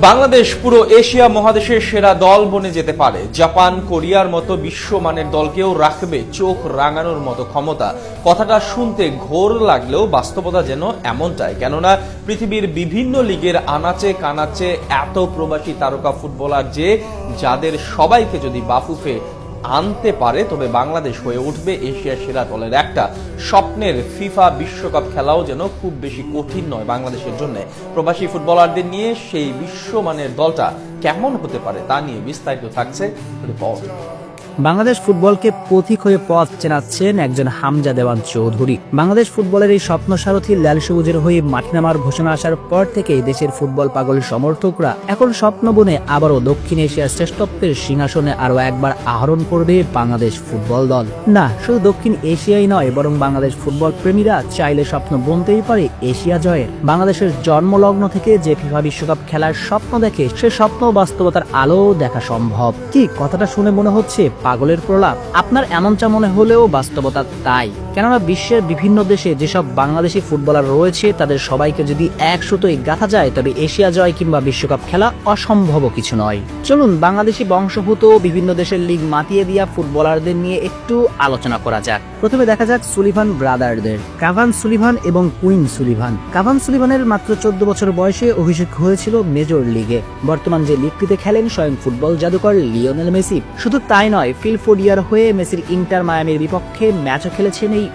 বাংলাদেশ পুরো এশিয়া মহাদেশের সেরা দল বনে যেতে পারে। জাপান, কোরিয়ার মতো বিশ্বমানের দলকেও রাখবে চোখ রাঙানোর মতো ক্ষমতা। কথাটা শুনতে ঘোর লাগলেও বাস্তবতা যেন এমনটাই। কেননা পৃথিবীর বিভিন্ন লিগের আনাচে কানাচে এত প্রবাসী তারকা ফুটবলার যে যাদের সবাইকে যদি বাফুফে আনতে পারে, তবে বাংলাদেশ হয়ে উঠবে এশিয়ার সেরা দলের একটা। স্বপ্নের ফিফা বিশ্বকাপ খেলাও যেন খুব বেশি কঠিন নয় বাংলাদেশের জন্য। প্রবাসী ফুটবলারদের নিয়ে সেই বিশ্বমানের দলটা কেমন হতে পারে তা নিয়ে বিস্তারিত থাকছে রিপোর্ট। বাংলাদেশ ফুটবলকে পথিক হয়ে পথ চেনাচ্ছেন একজন হামজা দেওয়ান চৌধুরী। বাংলাদেশ ফুটবলের এই স্বপ্ন সারথী লাল সবুজের হয়ে মাঠে নামার ঘোষণা আসার পর থেকেই দেশের ফুটবল পাগল সমর্থকরা এখন স্বপ্ন বনে আবারও দক্ষিণ এশিয়ার শ্রেষ্ঠত্বের সিংহাসনে আরো একবার আহরণ করবে বাংলাদেশ ফুটবল দল। না, শুধু দক্ষিণ এশিয়াই নয়, বরং বাংলাদেশ ফুটবল প্রেমীরা চাইলে স্বপ্ন বুনতেই পারে এশিয়া জয়ের। বাংলাদেশের জন্মলগ্ন থেকে যে ফিফা বিশ্বকাপ খেলার স্বপ্ন দেখে, সে স্বপ্ন বাস্তবতার আলো দেখা সম্ভব। কি কথাটা শুনে মনে হচ্ছে পাগলের প্রলাপ? আপনার এমনটা মনে হলেও বাস্তবতা তাই। কেননা বিশ্বের বিভিন্ন দেশে যেসব বাংলাদেশি ফুটবলার রয়েছে তাদের সবাইকে যদি এক সুতোয় গাঁথা যায়, তবে এশিয়া জয় কিংবা বিশ্বকাপ খেলা অসম্ভব কিছু নয়। চলুন বাংলাদেশি বংশভূত বিভিন্ন দেশের লিগ মাতিয়ে দিয়া ফুটবলারদের নিয়ে একটু আলোচনা করা যাক। প্রথমে দেখা যাক সুলিভান ব্রাদারদের, কাভান সুলিভান এবং কুইন সুলিভান। কাভান সুলিভানের মাত্র 14 বছর বয়সে অভিষেক হয়েছিল মেজর লিগে। বর্তমান যে লিগটিতে খেলেন স্বয়ং ফুটবল জাদুকর লিওনেল মেসি। শুধু তাই নয়, ফিল ফোডিয়ার হয়ে মেসির ইন্টার মায়ামির বিপক্ষে ম্যাচও খেলেছেন এই